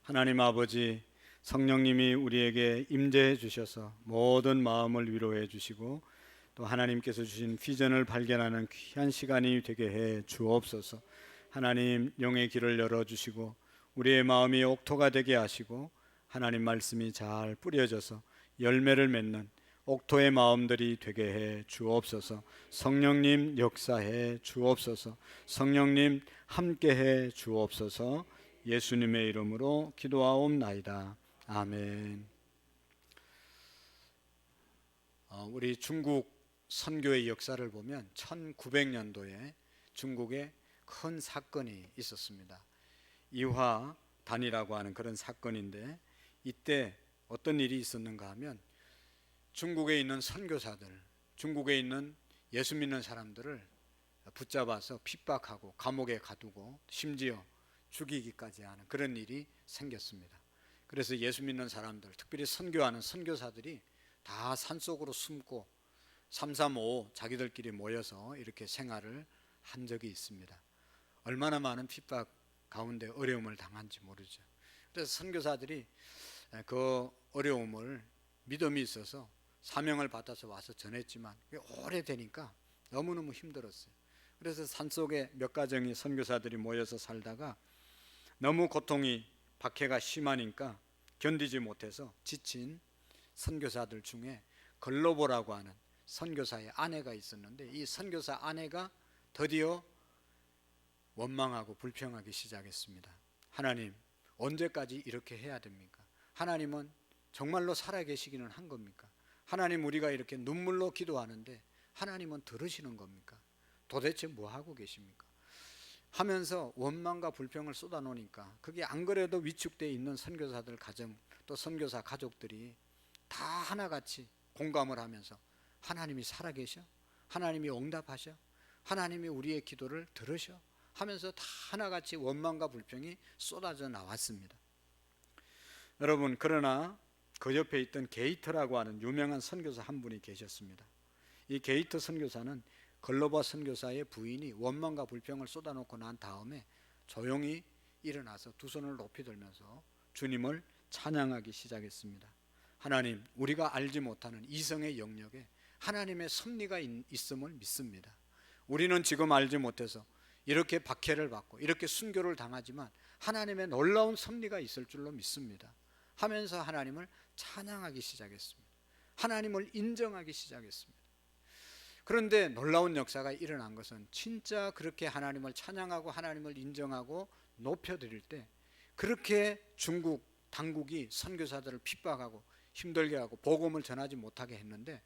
하나님 아버지, 성령님이 우리에게 임재해 주셔서 모든 마음을 위로해 주시고 또 하나님께서 주신 비전을 발견하는 귀한 시간이 되게 해 주옵소서. 하나님 영의 길을 열어주시고 우리의 마음이 옥토가 되게 하시고 하나님 말씀이 잘 뿌려져서 열매를 맺는 옥토의 마음들이 되게 해 주옵소서. 성령님 역사해 주옵소서. 성령님 함께해 주옵소서. 예수님의 이름으로 기도하옵나이다. 아멘. 우리 중국 선교의 역사를 보면 1900년도에 중국에 큰 사건이 있었습니다. 이화단이라고 하는 그런 사건인데, 이때 어떤 일이 있었는가 하면 중국에 있는 선교사들, 중국에 있는 예수 믿는 사람들을 붙잡아서 핍박하고 감옥에 가두고 심지어 죽이기까지 하는 그런 일이 생겼습니다. 그래서 예수 믿는 사람들, 특별히 선교하는 선교사들이 다 산속으로 숨고 335 자기들끼리 모여서 이렇게 생활을 한 적이 있습니다. 얼마나 많은 핍박 가운데 어려움을 당한지 모르죠. 그래서 선교사들이 그 어려움을 믿음이 있어서 사명을 받아서 와서 전했지만 오래되니까 너무너무 힘들었어요. 그래서 산속에 몇 가정의 선교사들이 모여서 살다가 너무 고통이 박해가 심하니까 견디지 못해서 지친 선교사들 중에 글로보라고 하는 선교사의 아내가 있었는데, 이 선교사 아내가 드디어 원망하고 불평하기 시작했습니다. 하나님, 언제까지 이렇게 해야 됩니까? 하나님은 정말로 살아계시기는 한 겁니까? 하나님, 우리가 이렇게 눈물로 기도하는데 하나님은 들으시는 겁니까? 도대체 뭐 하고 계십니까? 하면서 원망과 불평을 쏟아놓으니까 그게 안 그래도 위축되어 있는 선교사들 가정, 또 선교사 가족들이 다 하나같이 공감을 하면서 하나님이 살아계셔? 하나님이 응답하셔? 하나님이 우리의 기도를 들으셔? 하면서 다 하나같이 원망과 불평이 쏟아져 나왔습니다. 여러분, 그러나 그 옆에 있던 게이트라고 하는 유명한 선교사 한 분이 계셨습니다. 이 게이트 선교사는 글로바 선교사의 부인이 원망과 불평을 쏟아놓고 난 다음에 조용히 일어나서 두 손을 높이 들면서 주님을 찬양하기 시작했습니다. 하나님, 우리가 알지 못하는 이성의 영역에 하나님의 섭리가 있음을 믿습니다. 우리는 지금 알지 못해서 이렇게 박해를 받고 이렇게 순교를 당하지만 하나님의 놀라운 섭리가 있을 줄로 믿습니다 하면서 하나님을 찬양하기 시작했습니다. 하나님을 인정하기 시작했습니다. 그런데 놀라운 역사가 일어난 것은 진짜 그렇게 하나님을 찬양하고 하나님을 인정하고 높여드릴 때 그렇게 중국 당국이 선교사들을 핍박하고 힘들게 하고 복음을 전하지 못하게 했는데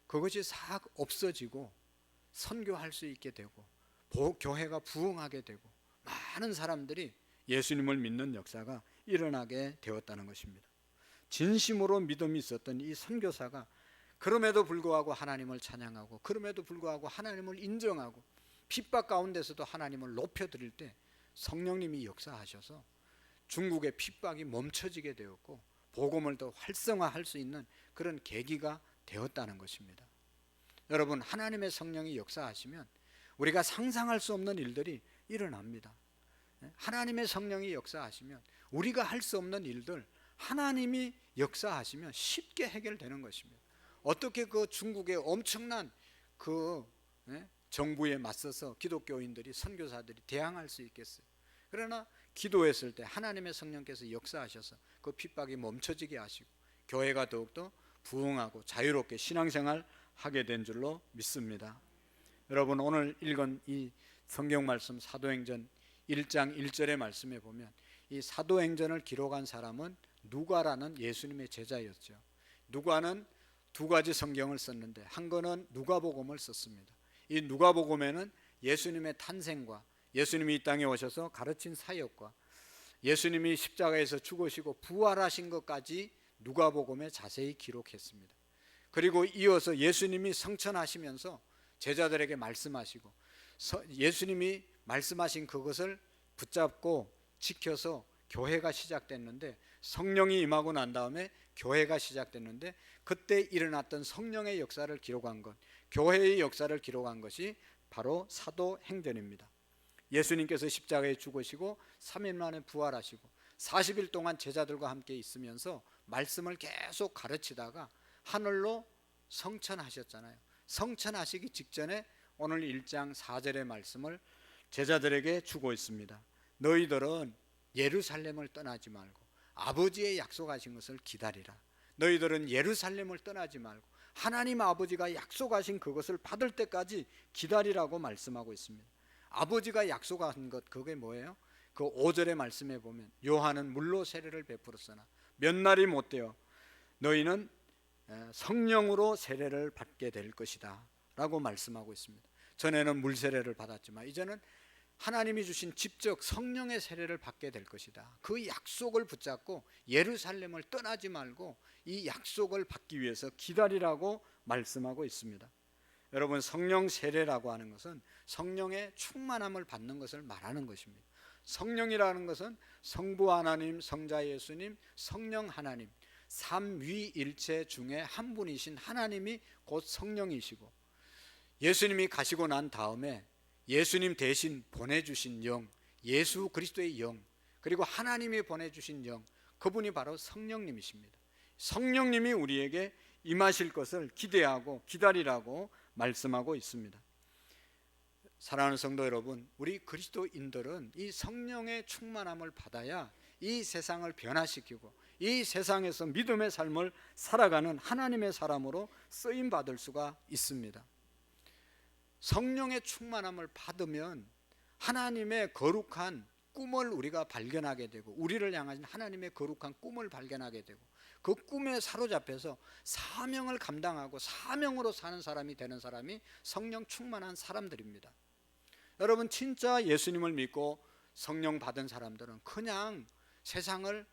그것이 싹 없어지고 선교할 수 있게 되고 교회가 부흥하게 되고 많은 사람들이 예수님을 믿는 역사가 일어나게 되었다는 것입니다. 진심으로 믿음이 있었던 이 선교사가 그럼에도 불구하고 하나님을 찬양하고 그럼에도 불구하고 하나님을 인정하고 핍박 가운데서도 하나님을 높여드릴 때 성령님이 역사하셔서 중국의 핍박이 멈춰지게 되었고 복음을 더 활성화할 수 있는 그런 계기가 되었다는 것입니다. 여러분, 하나님의 성령이 역사하시면 우리가 상상할 수 없는 일들이 일어납니다. 하나님의 성령이 역사하시면 우리가 할 수 없는 일들 하나님이 역사하시면 쉽게 해결되는 것입니다. 어떻게 그 중국의 엄청난 그 정부에 맞서서 기독교인들이 선교사들이 대항할 수 있겠어요? 그러나 기도했을 때 하나님의 성령께서 역사하셔서 그 핍박이 멈춰지게 하시고 교회가 더욱더 부흥하고 자유롭게 신앙생활 하게 된 줄로 믿습니다. 여러분, 오늘 읽은 이 성경 말씀 사도행전 1장 1절의 말씀에 보면 이 사도행전을 기록한 사람은 누가라는 예수님의 제자였죠. 누가는 두 가지 성경을 썼는데 한 거는 누가복음을 썼습니다. 이 누가복음에는 예수님의 탄생과 예수님이 이 땅에 오셔서 가르친 사역과 예수님이 십자가에서 죽으시고 부활하신 것까지 누가복음에 자세히 기록했습니다. 그리고 이어서 예수님이 성천하시면서 제자들에게 말씀하시고 예수님이 말씀하신 그것을 붙잡고 지켜서 교회가 시작됐는데 성령이 임하고 난 다음에 교회가 시작됐는데 그때 일어났던 성령의 역사를 기록한 것, 교회의 역사를 기록한 것이 바로 사도행전입니다. 예수님께서 십자가에 죽으시고 3일 만에 부활하시고 40일 동안 제자들과 함께 있으면서 말씀을 계속 가르치다가 하늘로 성천하셨잖아요. 성천하시기 직전에 오늘 1장 4절의 말씀을 제자들에게 주고 있습니다. 너희들은 예루살렘을 떠나지 말고 아버지의 약속하신 것을 기다리라. 너희들은 예루살렘을 떠나지 말고 하나님 아버지가 약속하신 그것을 받을 때까지 기다리라고 말씀하고 있습니다. 아버지가 약속한 것, 그게 뭐예요? 그 5절의 말씀에 보면 요한은 물로 세례를 베풀었으나 몇 날이 못 되어 너희는 성령으로 세례를 받게 될 것이다 라고 말씀하고 있습니다. 전에는 물 세례를 받았지만 이제는 하나님이 주신 직접 성령의 세례를 받게 될 것이다. 그 약속을 붙잡고 예루살렘을 떠나지 말고 이 약속을 받기 위해서 기다리라고 말씀하고 있습니다. 여러분, 성령 세례라고 하는 것은 성령의 충만함을 받는 것을 말하는 것입니다. 성령이라는 것은 성부 하나님, 성자 예수님, 성령 하나님, 삼위일체 중에 한 분이신 하나님이 곧 성령이시고, 예수님이 가시고 난 다음에 예수님 대신 보내주신 영, 예수 그리스도의 영, 그리고 하나님이 보내주신 영, 그분이 바로 성령님이십니다. 성령님이 우리에게 임하실 것을 기대하고 기다리라고 말씀하고 있습니다. 사랑하는 성도 여러분, 우리 그리스도인들은 이 성령의 충만함을 받아야 이 세상을 변화시키고 이 세상에서 믿음의 삶을 살아가는 하나님의 사람으로 쓰임받을 수가 있습니다. 성령의 충만함을 받으면 하나님의 거룩한 꿈을 우리가 발견하게 되고, 우리를 향한 하나님의 거룩한 꿈을 발견하게 되고, 그 꿈에 사로잡혀서 사명을 감당하고 사명으로 사는 사람이 되는 사람이 성령 충만한 사람들입니다. 여러분, 진짜 예수님을 믿고 성령 받은 사람들은 그냥 세상을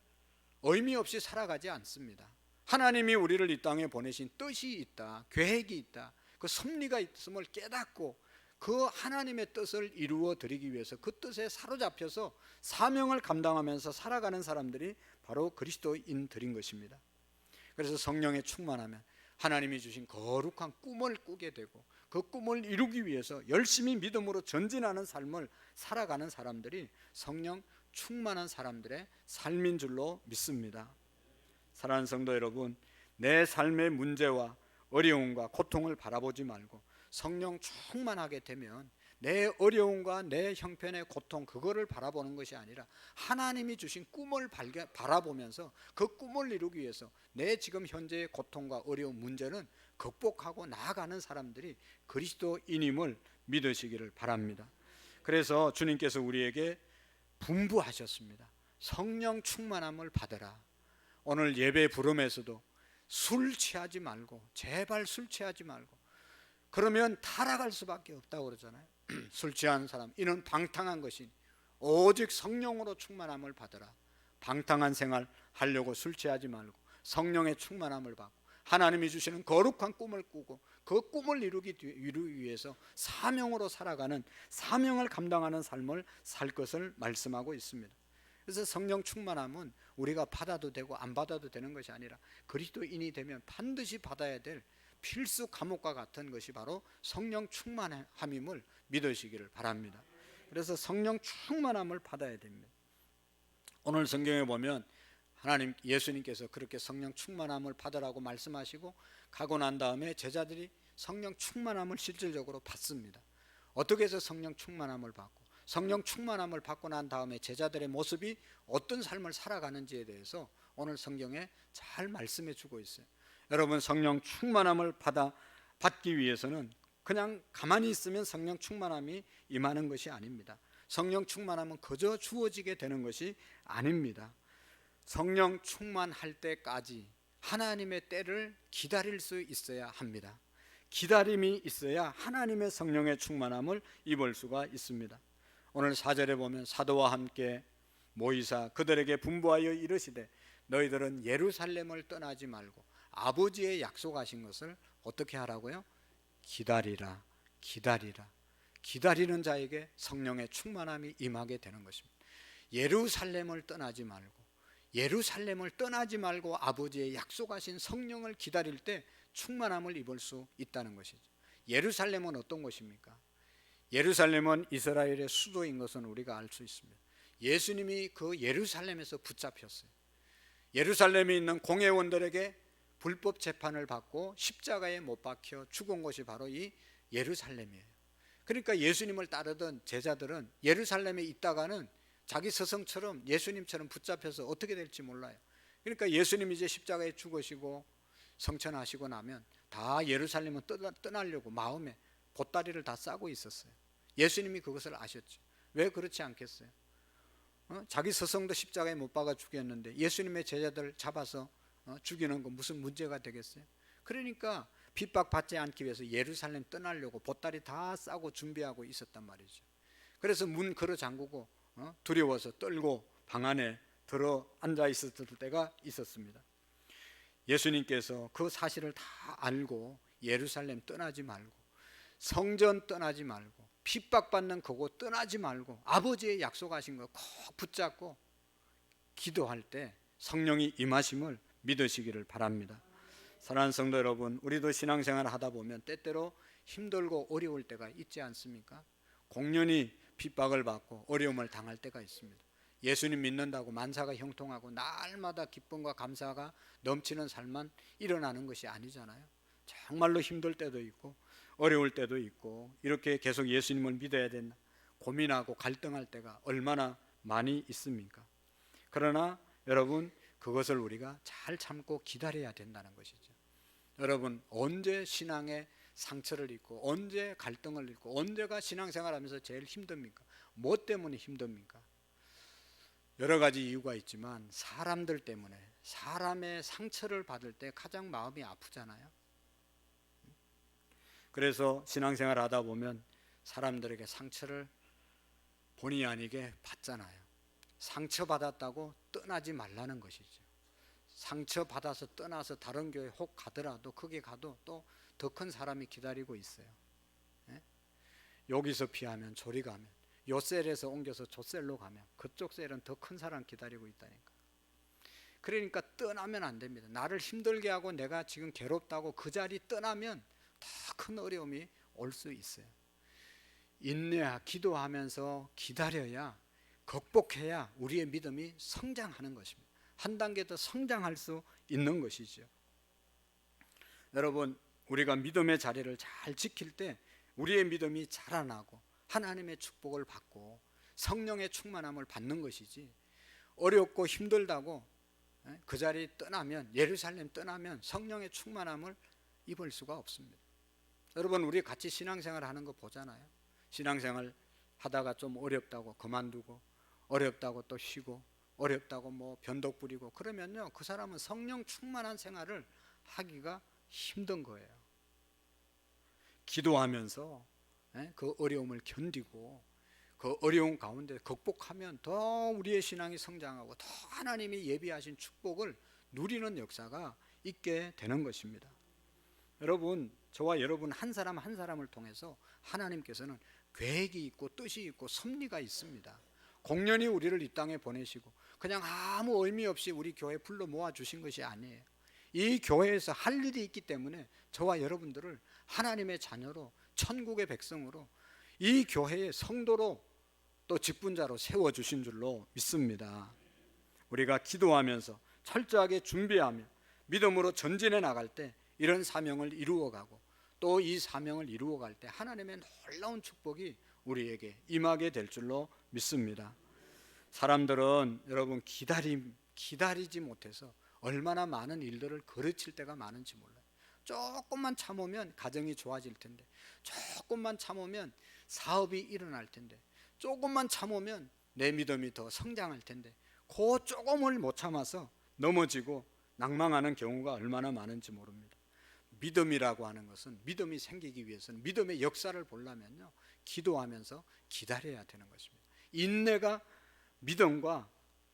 의미 없이 살아가지 않습니다. 하나님이 우리를 이 땅에 보내신 뜻이 있다, 계획이 있다, 그 섭리가 있음을 깨닫고 그 하나님의 뜻을 이루어 드리기 위해서 그 뜻에 사로잡혀서 사명을 감당하면서 살아가는 사람들이 바로 그리스도인들인 것입니다. 그래서 성령에 충만하면 하나님이 주신 거룩한 꿈을 꾸게 되고 그 꿈을 이루기 위해서 열심히 믿음으로 전진하는 삶을 살아가는 사람들이 성령 충만한 사람들의 삶인 줄로 믿습니다. 사랑하는 성도 여러분, 내 삶의 문제와 어려움과 고통을 바라보지 말고 성령 충만하게 되면 내 어려움과 내 형편의 고통, 그거를 바라보는 것이 아니라 하나님이 주신 꿈을 바라보면서 그 꿈을 이루기 위해서 내 지금 현재의 고통과 어려운 문제는 극복하고 나아가는 사람들이 그리스도인임을 믿으시기를 바랍니다. 그래서 주님께서 우리에게 분부하셨습니다. 성령 충만함을 받으라. 오늘 예배 부름에서도 술 취하지 말고, 제발 술 취하지 말고, 그러면 타락할 수밖에 없다고 그러잖아요. 술 취한 사람, 이는 방탕한 것이니 오직 성령으로 충만함을 받으라. 방탕한 생활 하려고 술 취하지 말고 성령의 충만함을 받고 하나님이 주시는 거룩한 꿈을 꾸고 그 꿈을 이루기 위해서 사명으로 살아가는, 사명을 감당하는 삶을 살 것을 말씀하고 있습니다. 그래서 성령 충만함은 우리가 받아도 되고 안 받아도 되는 것이 아니라 그리스도인이 되면 반드시 받아야 될 필수 과목과 같은 것이 바로 성령 충만함임을 믿으시기를 바랍니다. 그래서 성령 충만함을 받아야 됩니다. 오늘 성경에 보면 하나님, 예수님께서 그렇게 성령 충만함을 받으라고 말씀하시고 가고 난 다음에 제자들이 성령 충만함을 실질적으로 받습니다. 어떻게 해서 성령 충만함을 받고, 성령 충만함을 받고 난 다음에 제자들의 모습이 어떤 삶을 살아가는지에 대해서 오늘 성경에 잘 말씀해 주고 있어요. 여러분, 성령 충만함을 받기 위해서는 그냥 가만히 있으면 성령 충만함이 임하는 것이 아닙니다. 성령 충만함은 그저 주어지게 되는 것이 아닙니다. 성령 충만할 때까지 하나님의 때를 기다릴 수 있어야 합니다. 기다림이 있어야 하나님의 성령의 충만함을 입을 수가 있습니다. 오늘 4절에 보면 사도와 함께 모이사 그들에게 분부하여 이르시되 너희들은 예루살렘을 떠나지 말고 아버지의 약속하신 것을 어떻게 하라고요? 기다리라. 기다리라. 기다리는 자에게 성령의 충만함이 임하게 되는 것입니다. 예루살렘을 떠나지 말고 아버지의 약속하신 성령을 기다릴 때 충만함을 입을 수 있다는 것이죠. 예루살렘은 어떤 곳입니까? 예루살렘은 이스라엘의 수도인 것은 우리가 알 수 있습니다. 예수님이 그 예루살렘에서 붙잡혔어요. 예루살렘에 있는 공회원들에게 불법 재판을 받고 십자가에 못 박혀 죽은 곳이 바로 이 예루살렘이에요. 그러니까 예수님을 따르던 제자들은 예루살렘에 있다가는 자기 스승처럼 예수님처럼 붙잡혀서 어떻게 될지 몰라요. 그러니까 예수님이 이제 십자가에 죽으시고 성천하시고 나면 다 예루살렘을 떠나려고 마음에 보따리를 다 싸고 있었어요. 예수님이 그것을 아셨죠. 왜 그렇지 않겠어요? 자기 스승도 십자가에 못 박아 죽였는데 예수님의 제자들 잡아서 죽이는 건 무슨 문제가 되겠어요? 그러니까 핍박받지 않기 위해서 예루살렘 떠나려고 보따리 다 싸고 준비하고 있었단 말이죠. 그래서 문 걸어 잠그고 두려워서 떨고 방 안에 들어 앉아 있었을 때가 있었습니다. 예수님께서 그 사실을 다 알고 예루살렘 떠나지 말고 성전 떠나지 말고 핍박받는 그곳 떠나지 말고 아버지의 약속하신 거 꼭 붙잡고 기도할 때 성령이 임하심을 믿으시기를 바랍니다. 사랑하는 성도 여러분, 우리도 신앙생활을 하다 보면 때때로 힘들고 어려울 때가 있지 않습니까? 공연히 핍박을 받고 어려움을 당할 때가 있습니다. 예수님 믿는다고 만사가 형통하고 날마다 기쁨과 감사가 넘치는 삶만 일어나는 것이 아니잖아요. 정말로 힘들 때도 있고 어려울 때도 있고 이렇게 계속 예수님을 믿어야 된다 고민하고 갈등할 때가 얼마나 많이 있습니까? 그러나 여러분, 그것을 우리가 잘 참고 기다려야 된다는 것이죠. 여러분, 언제 신앙의 상처를 입고 언제 갈등을 입고 언제가 신앙생활하면서 제일 힘듭니까? 뭐 때문에 힘듭니까? 여러 가지 이유가 있지만 사람들 때문에, 사람의 상처를 받을 때 가장 마음이 아프잖아요. 그래서 신앙생활 하다 보면 사람들에게 상처를 본의 아니게 받잖아요. 상처받았다고 떠나지 말라는 것이죠. 상처받아서 떠나서 다른 교회 혹 가더라도 거기 가도 또 더 큰 사람이 기다리고 있어요. 여기서 피하면 저리 가면, 요 셀에서 옮겨서 저 셀로 가면 그쪽 셀은 더 큰 사람 기다리고 있다니까. 그러니까 떠나면 안 됩니다. 나를 힘들게 하고 내가 지금 괴롭다고 그 자리 떠나면 더 큰 어려움이 올 수 있어요. 기도하면서 기다려야, 극복해야 우리의 믿음이 성장하는 것입니다. 한 단계 더 성장할 수 있는 것이죠. 여러분, 우리가 믿음의 자리를 잘 지킬 때 우리의 믿음이 자라나고 하나님의 축복을 받고 성령의 충만함을 받는 것이지, 어렵고 힘들다고 그 자리 떠나면, 예루살렘 떠나면 성령의 충만함을 입을 수가 없습니다. 여러분, 우리 같이 신앙생활 하는 거 보잖아요. 신앙생활 하다가 좀 어렵다고 그만두고, 어렵다고 또 쉬고, 어렵다고 뭐 변덕 부리고 그러면요, 그 사람은 성령 충만한 생활을 하기가 힘든 거예요. 기도하면서 그 어려움을 견디고 그 어려움 가운데 극복하면 더 우리의 신앙이 성장하고 더 하나님이 예비하신 축복을 누리는 역사가 있게 되는 것입니다. 여러분, 저와 여러분 한 사람 한 사람을 통해서 하나님께서는 계획이 있고 뜻이 있고 섭리가 있습니다. 공연히 우리를 이 땅에 보내시고 그냥 아무 의미 없이 우리 교회에 불러 모아 주신 것이 아니에요. 이 교회에서 할 일이 있기 때문에 저와 여러분들을 하나님의 자녀로, 천국의 백성으로, 이 교회의 성도로 또 직분자로 세워주신 줄로 믿습니다. 우리가 기도하면서 철저하게 준비하며 믿음으로 전진해 나갈 때 이런 사명을 이루어가고 또 이 사명을 이루어갈 때 하나님의 놀라운 축복이 우리에게 임하게 될 줄로 믿습니다. 사람들은 여러분 기다리지 못해서 얼마나 많은 일들을 거르칠 때가 많은지 몰라요. 조금만 참으면 가정이 좋아질 텐데, 조금만 참으면 사업이 일어날 텐데, 조금만 참으면 내 믿음이 더 성장할 텐데, 그 조금을 못 참아서 넘어지고 낭망하는 경우가 얼마나 많은지 모릅니다. 믿음이라고 하는 것은, 믿음이 생기기 위해서는, 믿음의 역사를 보려면요, 기도하면서 기다려야 되는 것입니다. 인내가 믿음과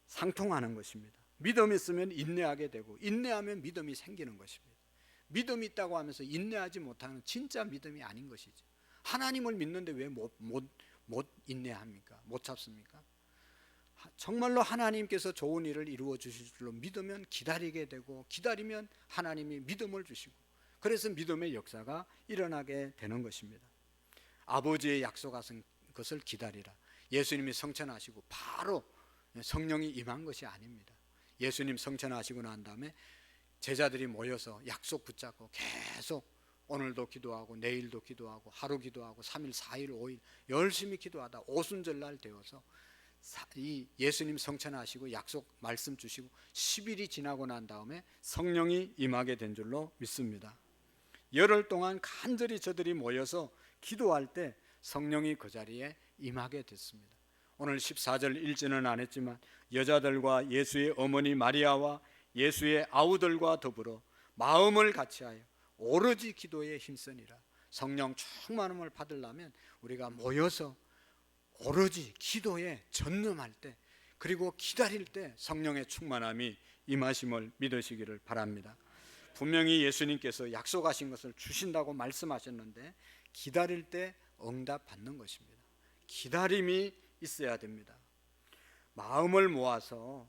상통하는 것입니다. 믿음이 있으면 인내하게 되고, 인내하면 믿음이 생기는 것입니다. 믿음이 있다고 하면서 인내하지 못하는 진짜 믿음이 아닌 것이죠. 하나님을 믿는데 왜 못 인내합니까? 못 참습니까? 정말로 하나님께서 좋은 일을 이루어 주실 줄로 믿으면 기다리게 되고, 기다리면 하나님이 믿음을 주시고, 그래서 믿음의 역사가 일어나게 되는 것입니다. 아버지의 약속하신 것을 기다리라. 예수님이 성천하시고 바로 성령이 임한 것이 아닙니다. 예수님 성천하시고 난 다음에 제자들이 모여서 약속 붙잡고 계속 오늘도 기도하고 내일도 기도하고 하루 기도하고 3일 4일 5일 열심히 기도하다 오순절날 되어서 이 예수님 성천하시고 약속 말씀 주시고 10일이 지나고 난 다음에 성령이 임하게 된 줄로 믿습니다. 열흘 동안 간절히 저들이 모여서 기도할 때 성령이 그 자리에 임하게 됐습니다. 오늘 14절 읽지는 않았지만 여자들과 예수의 어머니 마리아와 예수의 아우들과 더불어 마음을 같이하여 오로지 기도에 힘쓰니라. 성령 충만함을 받으려면 우리가 모여서 오로지 기도에 전념할 때 그리고 기다릴 때 성령의 충만함이 임하심을 믿으시기를 바랍니다. 분명히 예수님께서 약속하신 것을 주신다고 말씀하셨는데 기다릴 때 응답 받는 것입니다. 기다림이 있어야 됩니다. 마음을 모아서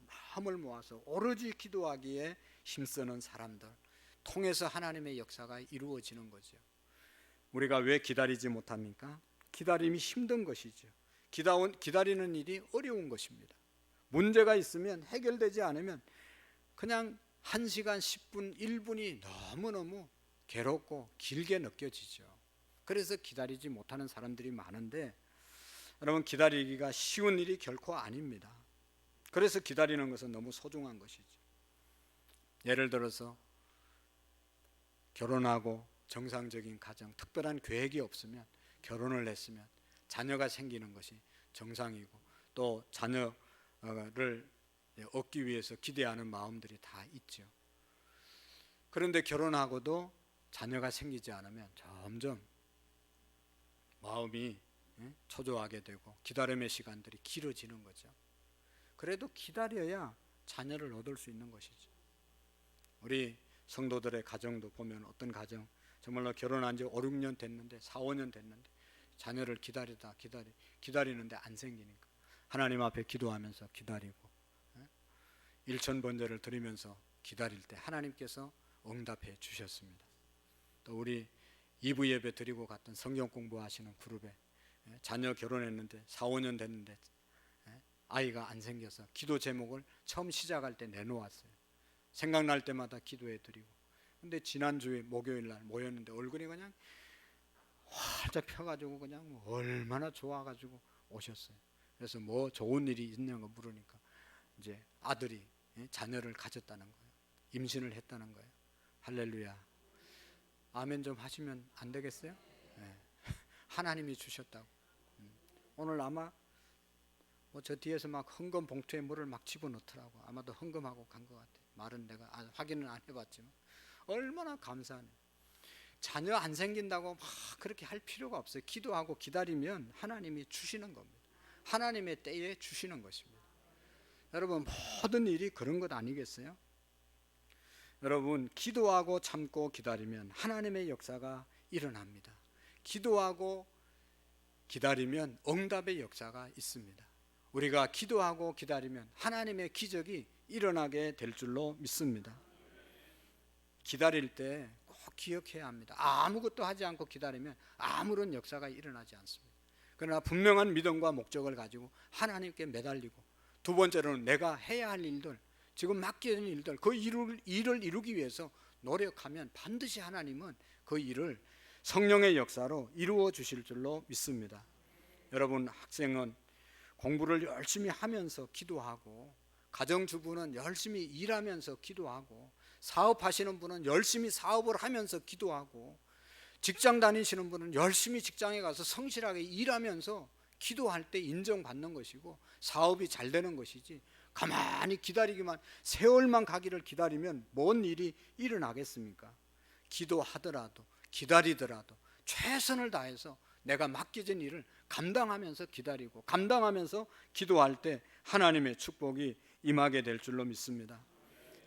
오로지 기도하기에 힘쓰는 사람들 통해서 하나님의 역사가 이루어지는 거죠. 우리가 왜 기다리지 못합니까? 기다림이 힘든 것이죠. 기다리는 일이 어려운 것입니다. 문제가 있으면 해결되지 않으면 그냥 1시간 10분 1분이 너무너무 괴롭고 길게 느껴지죠. 그래서 기다리지 못하는 사람들이 많은데 여러분 기다리기가 쉬운 일이 결코 아닙니다. 그래서 기다리는 것은 너무 소중한 것이죠. 예를 들어서 결혼하고 정상적인 가정, 특별한 계획이 없으면 결혼을 했으면 자녀가 생기는 것이 정상이고 또 자녀를 얻기 위해서 기대하는 마음들이 다 있죠. 그런데 결혼하고도 자녀가 생기지 않으면 점점 마음이 초조하게 되고 기다림의 시간들이 길어지는 거죠. 그래도 기다려야 자녀를 얻을 수 있는 것이죠. 우리 성도들의 가정도 보면 어떤 가정 정말로 결혼한 지 5, 6년 됐는데 4, 5년 됐는데 자녀를 기다리는데 안 생기니까 하나님 앞에 기도하면서 기다리고 일천번제를 드리면서 기다릴 때 하나님께서 응답해 주셨습니다. 또 우리 2부 예배 드리고 갔던 성경 공부하시는 그룹에 자녀 결혼했는데 4, 5년 됐는데 아이가 안 생겨서 기도 제목을 처음 시작할 때 내놓았어요. 생각날 때마다 기도해 드리고. 근데 지난주에 목요일날 모였는데 얼굴이 그냥 활짝 펴가지고 그냥 얼마나 좋아가지고 오셨어요. 그래서 뭐 좋은 일이 있냐고 물으니까 이제 아들이 자녀를 가졌다는 거예요. 임신을 했다는 거예요. 할렐루야. 아멘 좀 하시면 안 되겠어요? 네. 하나님이 주셨다고. 오늘 아마 뭐 저 뒤에서 막 헌금 봉투에 물을 막 집어넣더라고. 아마도 헌금하고 간 것 같아요. 말은 내가 확인은 안 해봤지만 얼마나 감사하네. 자녀 안 생긴다고 막 그렇게 할 필요가 없어요. 기도하고 기다리면 하나님이 주시는 겁니다. 하나님의 때에 주시는 것입니다. 여러분 모든 일이 그런 것 아니겠어요? 여러분 기도하고 참고 기다리면 하나님의 역사가 일어납니다. 기도하고 기다리면 응답의 역사가 있습니다. 우리가 기도하고 기다리면 하나님의 기적이 일어나게 될 줄로 믿습니다. 기다릴 때 꼭 기억해야 합니다. 아무것도 하지 않고 기다리면 아무런 역사가 일어나지 않습니다. 그러나 분명한 믿음과 목적을 가지고 하나님께 매달리고 두 번째로는 내가 해야 할 일들 지금 맡겨진 일들 그 일을 이루기 위해서 노력하면 반드시 하나님은 그 일을 성령의 역사로 이루어 주실 줄로 믿습니다. 여러분 학생은 공부를 열심히 하면서 기도하고 가정주부는 열심히 일하면서 기도하고 사업하시는 분은 열심히 사업을 하면서 기도하고 직장 다니시는 분은 열심히 직장에 가서 성실하게 일하면서 기도할 때 인정받는 것이고 사업이 잘 되는 것이지 가만히 기다리기만 세월만 가기를 기다리면 뭔 일이 일어나겠습니까? 기도하더라도 기다리더라도 최선을 다해서 내가 맡겨진 일을 감당하면서 기다리고 감당하면서 기도할 때 하나님의 축복이 임하게 될 줄로 믿습니다.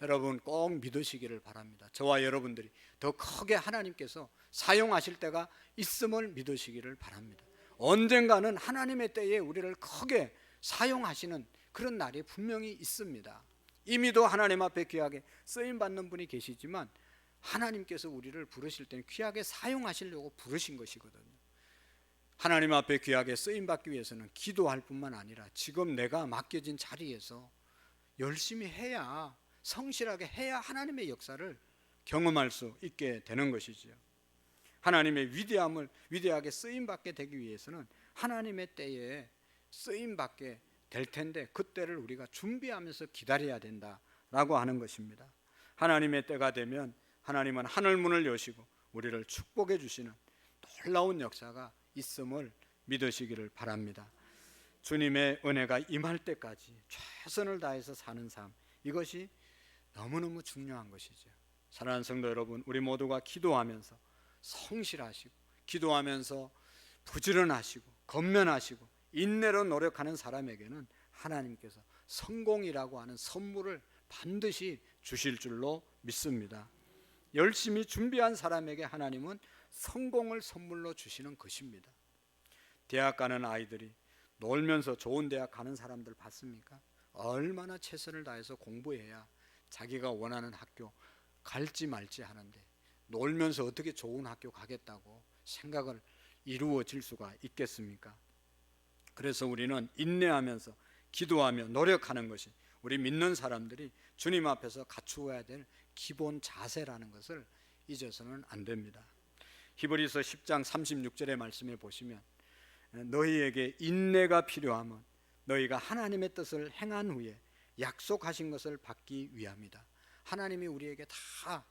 여러분 꼭 믿으시기를 바랍니다. 저와 여러분들이 더 크게 하나님께서 사용하실 때가 있음을 믿으시기를 바랍니다. 언젠가는 하나님의 때에 우리를 크게 사용하시는 그런 날이 분명히 있습니다. 이미도 하나님 앞에 귀하게 쓰임받는 분이 계시지만 하나님께서 우리를 부르실 때는 귀하게 사용하시려고 부르신 것이거든요. 하나님 앞에 귀하게 쓰임받기 위해서는 기도할 뿐만 아니라 지금 내가 맡겨진 자리에서 열심히 해야, 성실하게 해야 하나님의 역사를 경험할 수 있게 되는 것이지요. 하나님의 위대하게 쓰임받게 되기 위해서는 하나님의 때에 쓰임받게 될 텐데 그때를 우리가 준비하면서 기다려야 된다라고 하는 것입니다. 하나님의 때가 되면 하나님은 하늘문을 여시고 우리를 축복해 주시는 놀라운 역사가 있음을 믿으시기를 바랍니다. 주님의 은혜가 임할 때까지 최선을 다해서 사는 삶, 이것이 너무너무 중요한 것이죠. 사랑하는 성도 여러분, 우리 모두가 기도하면서 성실하시고 기도하면서 부지런하시고 건면하시고 인내로 노력하는 사람에게는 하나님께서 성공이라고 하는 선물을 반드시 주실 줄로 믿습니다. 열심히 준비한 사람에게 하나님은 성공을 선물로 주시는 것입니다. 대학 가는 아이들이 놀면서 좋은 대학 가는 사람들 봤습니까? 얼마나 최선을 다해서 공부해야 자기가 원하는 학교 갈지 말지 하는데 놀면서 어떻게 좋은 학교 가겠다고 생각을 이루어질 수가 있겠습니까? 그래서 우리는 인내하면서 기도하며 노력하는 것이 우리 믿는 사람들이 주님 앞에서 갖추어야 될 기본 자세라는 것을 잊어서는 안 됩니다. 히브리서 10장 36절의 말씀에 보시면 너희에게 인내가 필요하면 너희가 하나님의 뜻을 행한 후에 약속하신 것을 받기 위함이다. 하나님이 우리에게 다,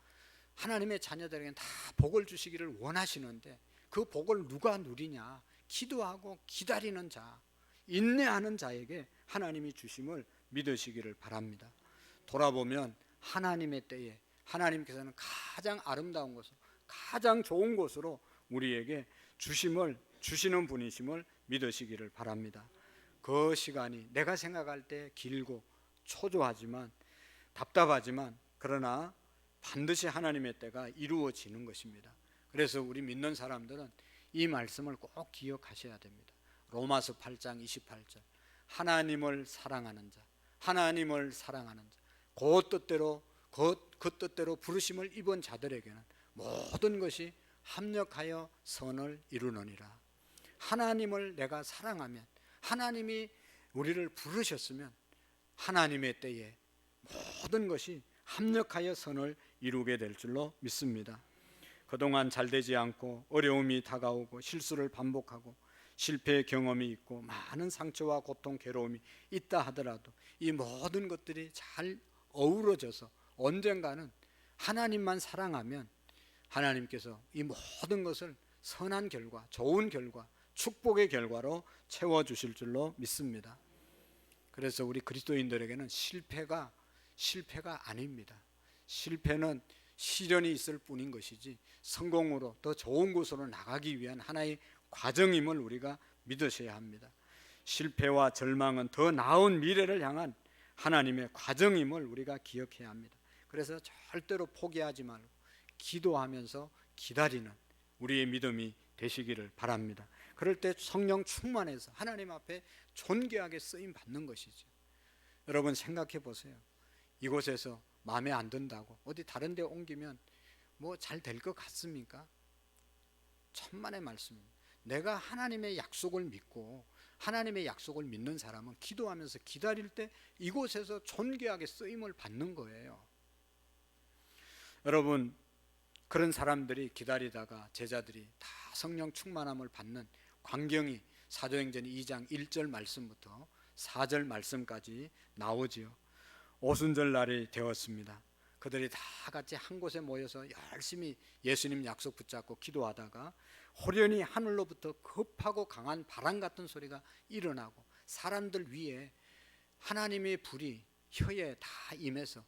하나님의 자녀들에게 다 복을 주시기를 원하시는데 그 복을 누가 누리냐? 기도하고 기다리는 자, 인내하는 자에게 하나님이 주심을 믿으시기를 바랍니다. 돌아보면 하나님의 때에 하나님께서는 가장 아름다운 곳으로, 가장 좋은 곳으로 우리에게 주심을 주시는 분이심을 믿으시기를 바랍니다. 그 시간이 내가 생각할 때 길고 초조하지만 답답하지만 그러나 반드시 하나님의 때가 이루어지는 것입니다. 그래서 우리 믿는 사람들은 이 말씀을 꼭 기억하셔야 됩니다. 로마서 8장 28절 하나님을 사랑하는 자, 하나님을 사랑하는 자, 그 뜻대로 부르심을 입은 자들에게는 모든 것이 합력하여 선을 이루느니라. 하나님을 내가 사랑하면, 하나님이 우리를 부르셨으면 하나님의 때에 모든 것이 합력하여 선을 이루게 될 줄로 믿습니다. 그동안 잘되지 않고 어려움이 다가오고 실수를 반복하고 실패의 경험이 있고 많은 상처와 고통, 괴로움이 있다 하더라도 이 모든 것들이 잘 어우러져서 언젠가는 하나님만 사랑하면 하나님께서 이 모든 것을 선한 결과, 좋은 결과, 축복의 결과로 채워주실 줄로 믿습니다. 그래서 우리 그리스도인들에게는 실패가 아닙니다. 실패는 시련이 있을 뿐인 것이지 성공으로 더 좋은 곳으로 나가기 위한 하나의 과정임을 우리가 믿으셔야 합니다. 실패와 절망은 더 나은 미래를 향한 하나님의 과정임을 우리가 기억해야 합니다. 그래서 절대로 포기하지 말고 기도하면서 기다리는 우리의 믿음이 되시기를 바랍니다. 그럴 때 성령 충만해서 하나님 앞에 존귀하게 쓰임 받는 것이죠. 여러분 생각해 보세요. 이곳에서 마음에 안 든다고 어디 다른 데 옮기면 뭐 잘 될 것 같습니까? 천만의 말씀입니다. 내가 하나님의 약속을 믿고 하나님의 약속을 믿는 사람은 기도하면서 기다릴 때 이곳에서 존귀하게 쓰임을 받는 거예요. 여러분 그런 사람들이 기다리다가 제자들이 다 성령 충만함을 받는 광경이 사도행전 2장 1절 말씀부터 4절 말씀까지 나오지요. 오순절 날이 되었습니다. 그들이 다 같이 한 곳에 모여서 열심히 예수님 약속 붙잡고 기도하다가 호련히 하늘로부터 급하고 강한 바람 같은 소리가 일어나고 사람들 위에 하나님의 불이 혀에 다 임해서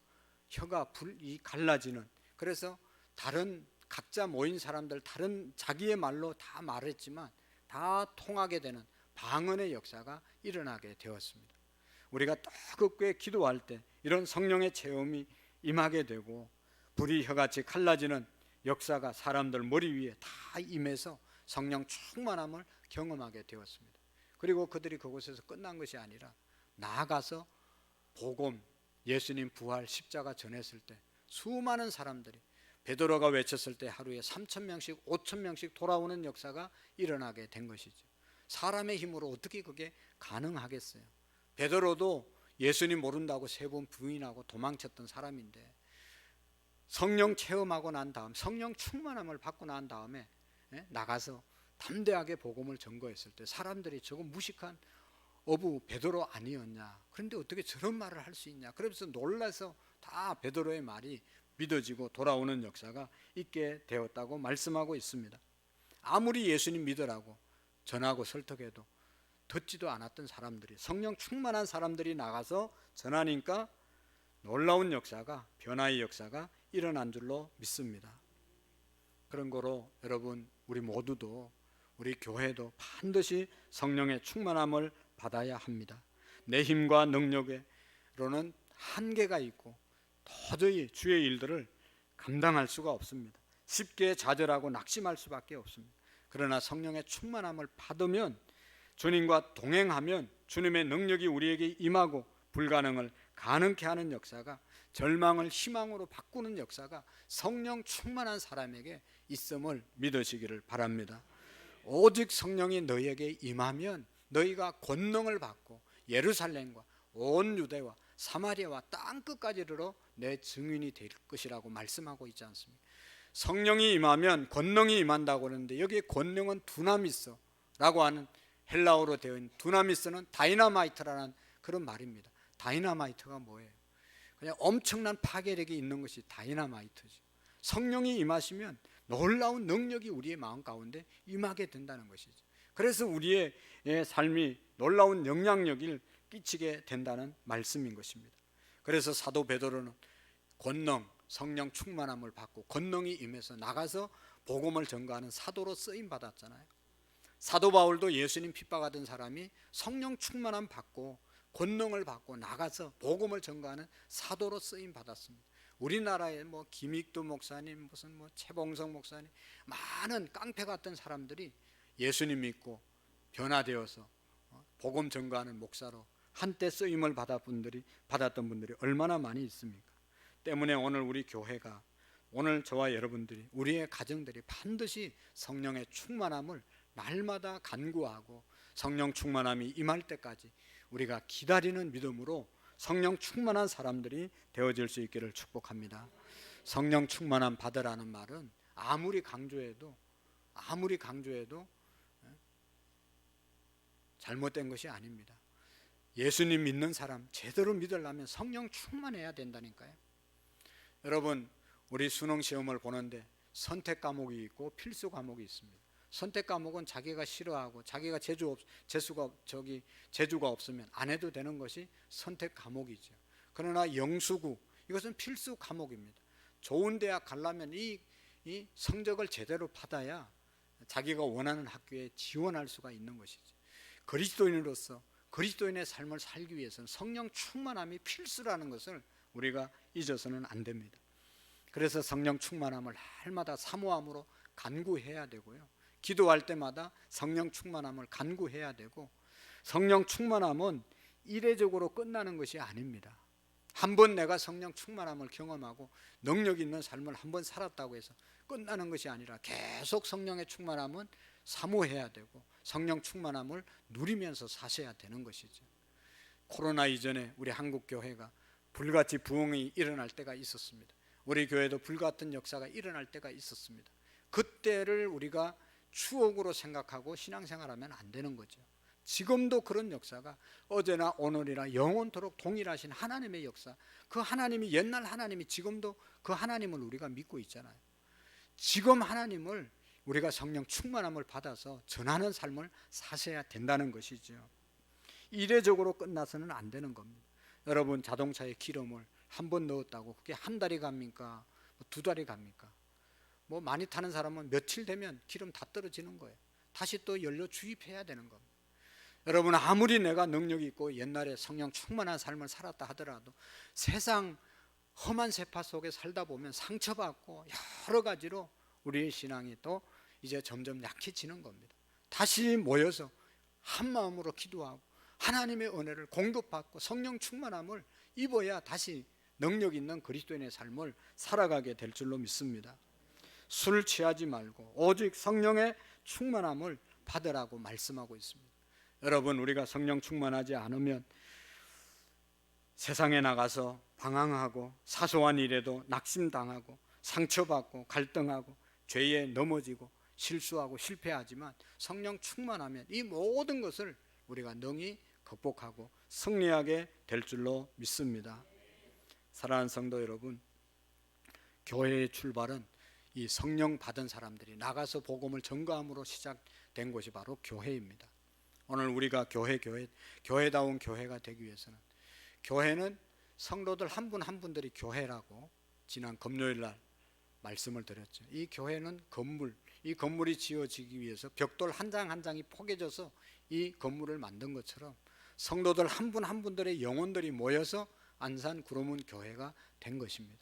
혀가 불이 갈라지는, 그래서 다른 각자 모인 사람들 다른 자기의 말로 다 말했지만 다 통하게 되는 방언의 역사가 일어나게 되었습니다. 우리가 뜨겁게 기도할 때 이런 성령의 체험이 임하게 되고 불이 혀같이 갈라지는 역사가 사람들 머리 위에 다 임해서 성령 충만함을 경험하게 되었습니다. 그리고 그들이 그곳에서 끝난 것이 아니라 나아가서 복음, 예수님 부활, 십자가 전했을 때 수많은 사람들이 베드로가 외쳤을 때 하루에 3,000명씩 5,000명씩 돌아오는 역사가 일어나게 된 것이죠. 사람의 힘으로 어떻게 그게 가능하겠어요? 베드로도 예수님 모른다고 3번 부인하고 도망쳤던 사람인데 성령 체험하고 난 다음, 성령 충만함을 받고 난 다음에 나가서 담대하게 복음을 전거했을 때 사람들이 저거 무식한 어부 베드로 아니었냐, 그런데 어떻게 저런 말을 할 수 있냐, 그러면서 놀라서 다 베드로의 말이 믿어지고 돌아오는 역사가 있게 되었다고 말씀하고 있습니다. 아무리 예수님 믿으라고 전하고 설득해도 듣지도 않았던 사람들이, 성령 충만한 사람들이 나가서 전하니까 놀라운 역사가, 변화의 역사가 일어난 줄로 믿습니다. 그런 거로 여러분, 우리 모두도, 우리 교회도 반드시 성령의 충만함을 받아야 합니다. 내 힘과 능력으로는 한계가 있고 도저히 주의 일들을 감당할 수가 없습니다. 쉽게 좌절하고 낙심할 수밖에 없습니다. 그러나 성령의 충만함을 받으면, 주님과 동행하면 주님의 능력이 우리에게 임하고 불가능을 가능케 하는 역사가, 절망을 희망으로 바꾸는 역사가 성령 충만한 사람에게 있음을 믿으시기를 바랍니다. 오직 성령이 너희에게 임하면 너희가 권능을 받고 예루살렘과 온 유대와 사마리아와 땅끝까지 이르러 내 증인이 될 것이라고 말씀하고 있지 않습니까? 성령이 임하면 권능이 임한다고 하는데, 여기에 권능은 두나미스라고 하는 헬라어로 되어 있는, 두나미스는 다이나마이트라는 그런 말입니다. 다이나마이트가 뭐예요? 그냥 엄청난 파괴력이 있는 것이 다이나마이트죠. 성령이 임하시면 놀라운 능력이 우리의 마음 가운데 임하게 된다는 것이죠. 그래서 우리의 삶이 놀라운 영향력을 끼치게 된다는 말씀인 것입니다. 그래서 사도 베드로는 권능, 성령 충만함을 받고 권능이 임해서 나가서 복음을 전가하는 사도로 쓰임 받았잖아요. 사도 바울도 예수님 핍박하던 사람이 성령 충만함 받고 권능을 받고 나가서 복음을 전가하는 사도로 쓰임 받았습니다. 우리나라에 뭐 김익두 목사님, 무슨 뭐 최봉성 목사님, 많은 깡패 같은 사람들이 예수님 믿고 변화되어서 복음 전가하는 목사로 한때 쓰임을 받았던 분들이 얼마나 많이 있습니까? 때문에 오늘 우리 교회가, 오늘 저와 여러분들이, 우리의 가정들이 반드시 성령의 충만함을 날마다 간구하고 성령 충만함이 임할 때까지 우리가 기다리는 믿음으로 성령 충만한 사람들이 되어질 수 있기를 축복합니다. 성령 충만함 받으라는 말은 아무리 강조해도 잘못된 것이 아닙니다. 예수님 믿는 사람, 제대로 믿으려면 성령 충만해야 된다니까요. 여러분, 우리 수능 시험을 보는데 선택 과목이 있고 필수 과목이 있습니다. 선택 과목은 자기가 싫어하고 자기가 재주가 없으면 안 해도 되는 것이 선택 과목이죠. 그러나 영수고, 이것은 필수 과목입니다. 좋은 대학 가려면 이 성적을 제대로 받아야 자기가 원하는 학교에 지원할 수가 있는 것이죠. 그리스도인으로서 그리스도인의 삶을 살기 위해서는 성령 충만함이 필수라는 것을 우리가 잊어서는 안 됩니다. 그래서 성령 충만함을 날마다 사모함으로 간구해야 되고요, 기도할 때마다 성령 충만함을 간구해야 되고, 성령 충만함은 이례적으로 끝나는 것이 아닙니다. 한번 내가 성령 충만함을 경험하고 능력 있는 삶을 한번 살았다고 해서 끝나는 것이 아니라 계속 성령의 충만함은 사모해야 되고 성령 충만함을 누리면서 사셔야 되는 것이죠. 코로나 이전에 우리 한국 교회가 불같이 부흥이 일어날 때가 있었습니다. 우리 교회도 불같은 역사가 일어날 때가 있었습니다. 그때를 우리가 추억으로 생각하고 신앙생활하면 안 되는 거죠. 지금도 그런 역사가 어제나 오늘이나 영원토록 동일하신 하나님의 역사, 그 하나님이, 옛날 하나님이 지금도 그 하나님을 우리가 믿고 있잖아요. 지금 하나님을 우리가 성령 충만함을 받아서 전하는 삶을 사셔야 된다는 것이죠. 이례적으로 끝나서는 안 되는 겁니다. 여러분, 자동차에 기름을 한 번 넣었다고 그게 한 달이 갑니까? 2달이 갑니까? 뭐 많이 타는 사람은 며칠 되면 기름 다 떨어지는 거예요. 다시 또 연료 주입해야 되는 겁니다. 여러분, 아무리 내가 능력이 있고 옛날에 성령 충만한 삶을 살았다 하더라도 세상 험한 세파 속에 살다 보면 상처받고 여러 가지로 우리의 신앙이 또 이제 점점 약해지는 겁니다. 다시 모여서 한 마음으로 기도하고 하나님의 은혜를 공급받고 성령 충만함을 입어야 다시 능력 있는 그리스도인의 삶을 살아가게 될 줄로 믿습니다. 술 취하지 말고 오직 성령의 충만함을 받으라고 말씀하고 있습니다. 여러분, 우리가 성령 충만하지 않으면 세상에 나가서 방황하고 사소한 일에도 낙심당하고 상처받고 갈등하고 죄에 넘어지고 실수하고 실패하지만 성령 충만하면 이 모든 것을 우리가 능히 극복하고 승리하게 될 줄로 믿습니다. 사랑하는 성도 여러분, 교회의 출발은 이 성령 받은 사람들이 나가서 복음을 전가함으로 시작된 곳이 바로 교회입니다. 오늘 우리가 교회다운 교회가 되기 위해서는, 교회는 성도들 한 분 한 분들이 교회라고 지난 금요일 날 말씀을 드렸죠. 이 교회는 건물, 이 건물이 지어지기 위해서 벽돌 한 장 한 장이 포개져서 이 건물을 만든 것처럼 성도들 한 분 한 분들의 영혼들이 모여서 안산 구로문 교회가 된 것입니다.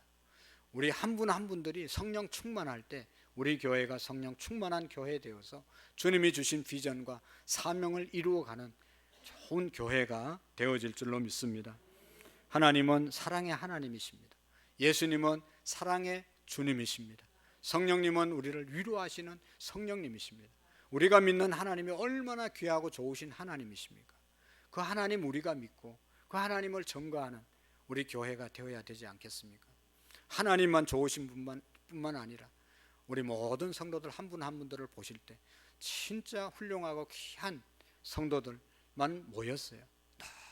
우리 한 분 한 분들이 성령 충만할 때 우리 교회가 성령 충만한 교회 되어서 주님이 주신 비전과 사명을 이루어가는 좋은 교회가 되어질 줄로 믿습니다. 하나님은 사랑의 하나님이십니다. 예수님은 사랑의 주님이십니다. 성령님은 우리를 위로하시는 성령님이십니다. 우리가 믿는 하나님이 얼마나 귀하고 좋으신 하나님이십니까? 그 하나님 우리가 믿고 그 하나님을 전가하는 우리 교회가 되어야 되지 않겠습니까? 하나님만 좋으신 뿐만 아니라 우리 모든 성도들 한 분 한 분들을 보실 때 진짜 훌륭하고 귀한 성도들만 모였어요.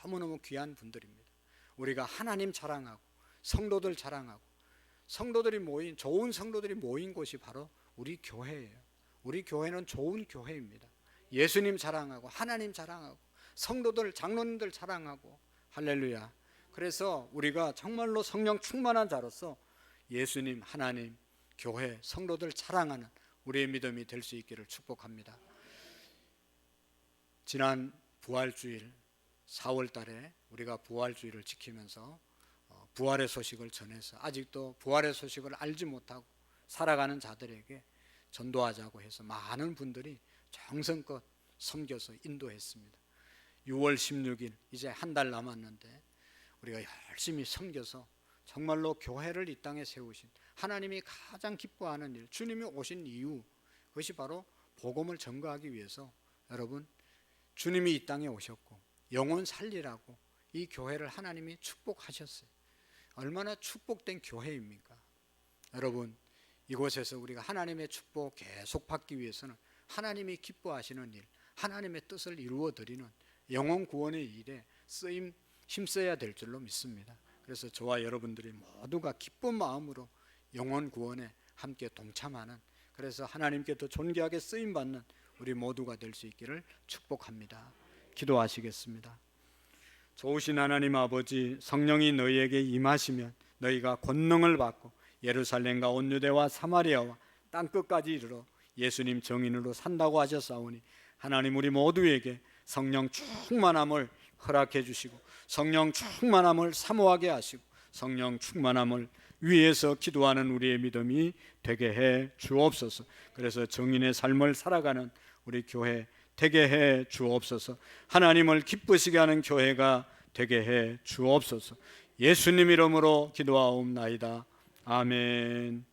너무너무 귀한 분들입니다. 우리가 하나님 자랑하고 성도들 자랑하고 성도들이 모인, 좋은 성도들이 모인 곳이 바로 우리 교회예요. 우리 교회는 좋은 교회입니다. 예수님 자랑하고 하나님 자랑하고 성도들, 장로님들 자랑하고, 할렐루야. 그래서 우리가 정말로 성령 충만한 자로서 예수님, 하나님, 교회, 성도들 자랑하는 우리의 믿음이 될 수 있기를 축복합니다. 지난 부활주일 4월 달에 우리가 부활주일을 지키면서 부활의 소식을 전해서 아직도 부활의 소식을 알지 못하고 살아가는 자들에게 전도하자고 해서 많은 분들이 정성껏 섬겨서 인도했습니다. 6월 16일 이제 한 달 남았는데 우리가 열심히 섬겨서 정말로 교회를 이 땅에 세우신 하나님이 가장 기뻐하는 일, 주님이 오신 이유, 그것이 바로 복음을 전가하기 위해서 여러분, 주님이 이 땅에 오셨고 영혼 살리라고 이 교회를 하나님이 축복하셨어요. 얼마나 축복된 교회입니까? 여러분, 이곳에서 우리가 하나님의 축복 계속 받기 위해서는 하나님이 기뻐하시는 일, 하나님의 뜻을 이루어 드리는 영혼 구원의 일에 힘써야 될 줄로 믿습니다. 그래서 저와 여러분들이 모두가 기쁜 마음으로 영혼 구원에 함께 동참하는, 그래서 하나님께 더 존귀하게 쓰임받는 우리 모두가 될 수 있기를 축복합니다. 기도하시겠습니다. 좋으신 하나님 아버지, 성령이 너희에게 임하시면 너희가 권능을 받고 예루살렘과 온 유대와 사마리아와 땅끝까지 이르러 예수님 정인으로 산다고 하셨사오니 하나님 우리 모두에게 성령 충만함을 허락해 주시고 성령 충만함을 사모하게 하시고 성령 충만함을 위해서 기도하는 우리의 믿음이 되게 해 주옵소서. 그래서 정인의 삶을 살아가는 우리 교회 되게 해 주옵소서. 하나님을 기쁘시게 하는 교회가 되게 해 주옵소서. 예수님 이름으로 기도하옵나이다. 아멘.